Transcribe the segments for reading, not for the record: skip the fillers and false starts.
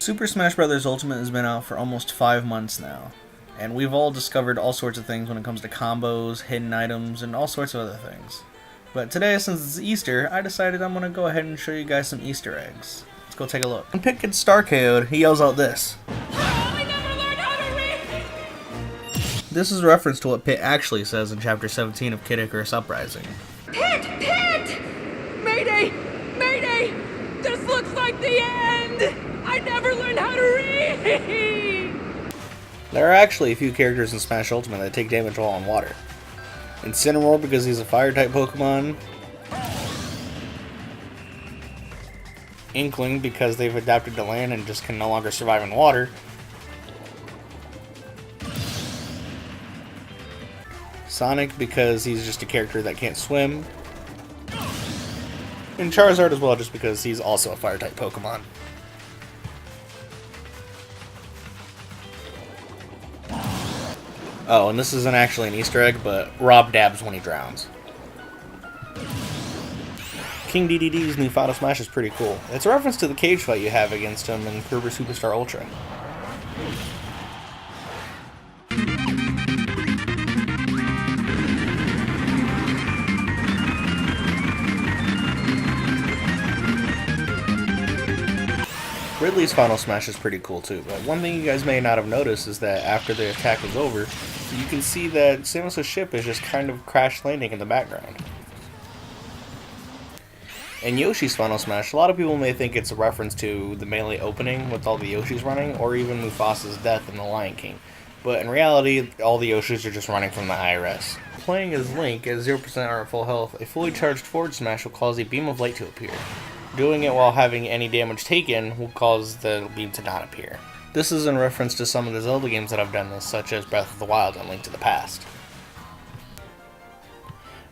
Super Smash Bros. Ultimate has been out for almost 5 months now, and we've all discovered all sorts of things when it comes to combos, hidden items, and all sorts of other things. But today, since it's Easter, I decided I'm going to go ahead and show you guys some Easter eggs. Let's go take a look. When Pit gets star KO'd, he yells out this. This is a reference to what Pit actually says in Chapter 17 of Kid Icarus Uprising. Pit! Pit! Mayday! Mayday! This looks like the end! I never learned how to read! There are actually a few characters in Smash Ultimate that take damage while in water. Incineroar because he's a fire-type Pokemon. Inkling because they've adapted to land and just can no longer survive in water. Sonic because he's just a character that can't swim. And Charizard as well, just because he's also a fire-type Pokemon. Oh, and this isn't actually an Easter egg, but Rob dabs when he drowns. King DDD's new Final Smash is pretty cool. It's a reference to the cage fight you have against him in Kirby Superstar Ultra. Ridley's Final Smash is pretty cool too, but one thing you guys may not have noticed is that after the attack was over, you can see that Samus' ship is just kind of crash landing in the background. In Yoshi's Final Smash, a lot of people may think it's a reference to the melee opening with all the Yoshis running, or even Mufasa's death in The Lion King, but in reality, all the Yoshis are just running from the IRS. Playing as Link at 0% or at full health, a fully charged forward smash will cause a beam of light to appear. Doing it while having any damage taken will cause the beam to not appear. This is in reference to some of the Zelda games that have done this, such as Breath of the Wild and Link to the Past.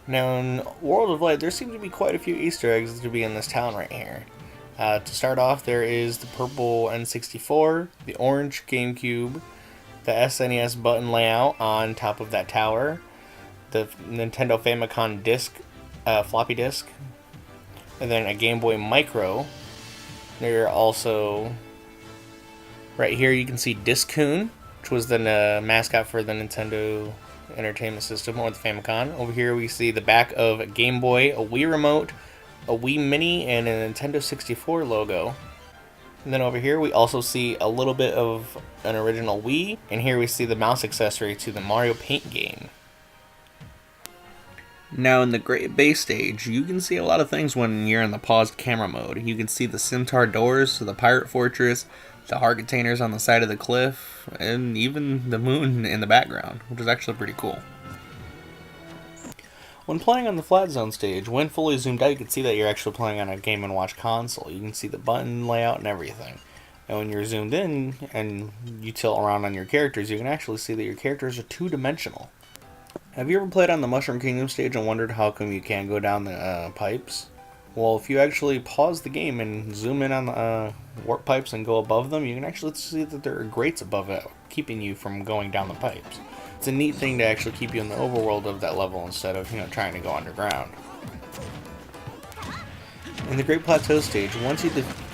Now in World of Light, there seem to be quite a few Easter eggs to be in this town right here. To start off, there is the purple N64, the orange GameCube, the SNES button layout on top of that tower, the Nintendo Famicom disc, floppy disk, and then a Game Boy Micro. There are also, right here you can see Discoon, which was the mascot for the Nintendo Entertainment System, or the Famicom. Over here we see the back of a Game Boy, a Wii Remote, a Wii Mini, and a Nintendo 64 logo. And then over here we also see a little bit of an original Wii, and here we see the mouse accessory to the Mario Paint game. Now in the Great Bay stage, you can see a lot of things when you're in the paused camera mode. You can see the Centaur doors to the Pirate Fortress, the heart containers on the side of the cliff, and even the moon in the background, which is actually pretty cool. When playing on the Flat Zone stage, when fully zoomed out, you can see that you're actually playing on a Game & Watch console. You can see the button layout and everything. And when you're zoomed in and you tilt around on your characters, you can actually see that your characters are two-dimensional. Have you ever played on the Mushroom Kingdom stage and wondered how come you can't go down the pipes? Well, if you actually pause the game and zoom in on the warp pipes and go above them, you can actually see that there are grates above it, keeping you from going down the pipes. It's a neat thing to actually keep you in the overworld of that level instead of, trying to go underground. In the Great Plateau stage, once you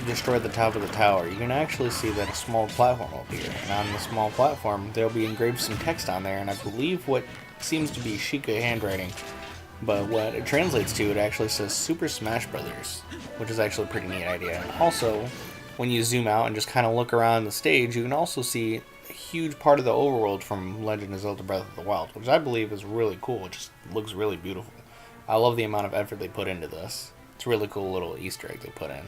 destroy the top of the tower, you can actually see that a small platform will appear. And on the small platform, there will be engraved some text on there, and I believe what seems to be Sheikah handwriting, but what it translates to, it actually says Super Smash Brothers, which is actually a pretty neat idea. Also, when you zoom out and just kind of look around the stage, you can also see a huge part of the overworld from Legend of Zelda Breath of the Wild, which I believe is really cool. It just looks really beautiful. I love the amount of effort they put into this. It's a really cool little Easter egg they put in.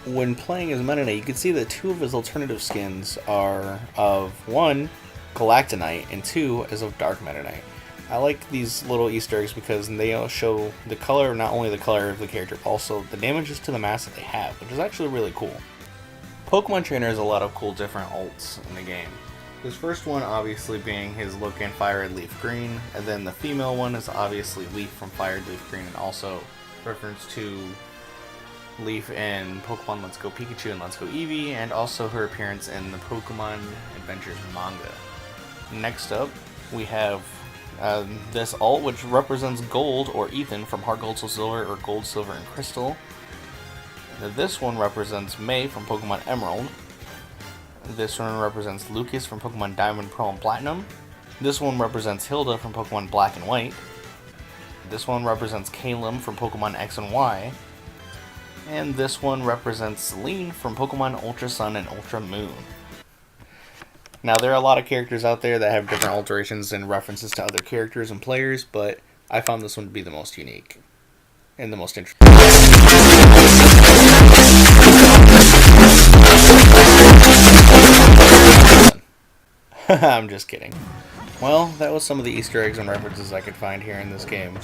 When playing as Meta Knight, you can see that two of his alternative skins are of, one, Galactonite, and two, is of Dark Meta Knight. I like these little Easter eggs because they show the color, not only the color of the character, but also the damages to the mask that they have, which is actually really cool. Pokemon Trainer has a lot of cool different ults in the game. His first one obviously being his Look and Fire Red Leaf Green, and then the female one is obviously Leaf from Fire Red Leaf Green, and also reference to Leaf in Pokemon Let's Go Pikachu and Let's Go Eevee, and also her appearance in the Pokemon Adventures manga. Next up, we have this alt, which represents Gold or Ethan from Heart Gold, Soul Silver, or Gold, Silver, and Crystal. This one represents May from Pokemon Emerald. This one represents Lucas from Pokemon Diamond, Pearl, and Platinum. This one represents Hilda from Pokemon Black and White. This one represents Calum from Pokemon X and Y. And this one represents Celine from Pokemon Ultra Sun and Ultra Moon. Now, there are a lot of characters out there that have different alterations and references to other characters and players, but I found this one to be the most unique and the most interesting. I'm just kidding. Well, that was some of the Easter eggs and references I could find here in this game.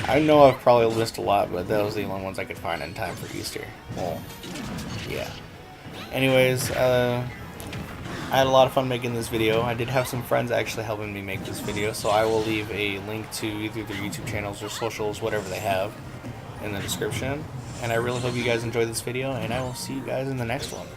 I know I've probably missed a lot, but that was the only ones I could find in time for Easter. Well, yeah. Anyways, I had a lot of fun making this video. I did have some friends actually helping me make this video, so I will leave a link to either their YouTube channels or socials, whatever they have, in the description. And I really hope you guys enjoyed this video, and I will see you guys in the next one.